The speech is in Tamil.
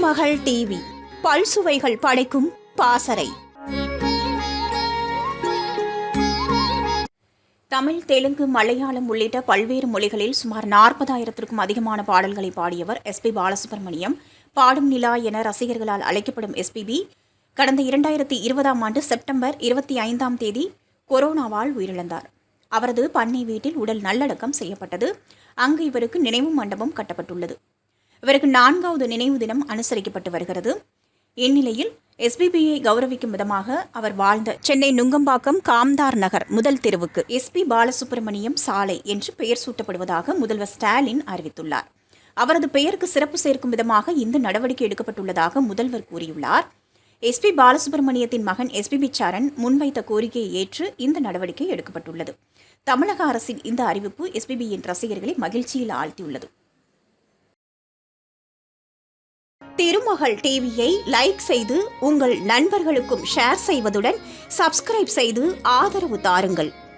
திருமகள் டிவி பல்சுவைகள் படைக்கும் பாசறை. தமிழ், தெலுங்கு, மலையாளம் உள்ளிட்ட பல்வேறு மொழிகளில் சுமார் 40,000க்கும் அதிகமான பாடல்களை பாடியவர் எஸ்பி பாலசுப்ரமணியம். பாடும் நிலா என ரசிகர்களால் அழைக்கப்படும் எஸ்பிபி கடந்த 2020ஆம் ஆண்டு செப்டம்பர் 25ஆம் தேதி கொரோனாவால் உயிரிழந்தார். அவரது பண்ணை வீட்டில் உடல் நல்லடக்கம் செய்யப்பட்டது. அங்கு இவருக்கு நினைவு மண்டபம் கட்டப்பட்டுள்ளது. இவருக்கு 4வது நினைவு தினம் அனுசரிக்கப்பட்டு வருகிறது. இந்நிலையில் எஸ்பிபியை கௌரவிக்கும் விதமாக அவர் வாழ்ந்த சென்னை நுங்கம்பாக்கம் காம்தார் நகர் முதல் தெருவுக்கு எஸ்பி பாலசுப்ரமணியம் சாலை என்று பெயர் சூட்டப்படுவதாக முதல்வர் ஸ்டாலின் அறிவித்துள்ளார். அவரது பெயருக்கு சிறப்பு சேர்க்கும் விதமாக இந்த நடவடிக்கை எடுக்கப்பட்டுள்ளதாக முதல்வர் கூறியுள்ளார். எஸ்பி பாலசுப்ரமணியத்தின் மகன் எஸ்பிபி சரண் முன்வைத்த கோரிக்கையை ஏற்று இந்த நடவடிக்கை எடுக்கப்பட்டுள்ளது. தமிழக அரசின் இந்த அறிவிப்பு எஸ்பிபியின் ரசிகர்களை மகிழ்ச்சியில் ஆழ்த்தியுள்ளது. திருமகள் டிவியை லைக் செய்து உங்கள் நண்பர்களுக்கும் ஷேர் செய்வதுடன் சப்ஸ்கிரைப் செய்து ஆதரவு தாருங்கள்.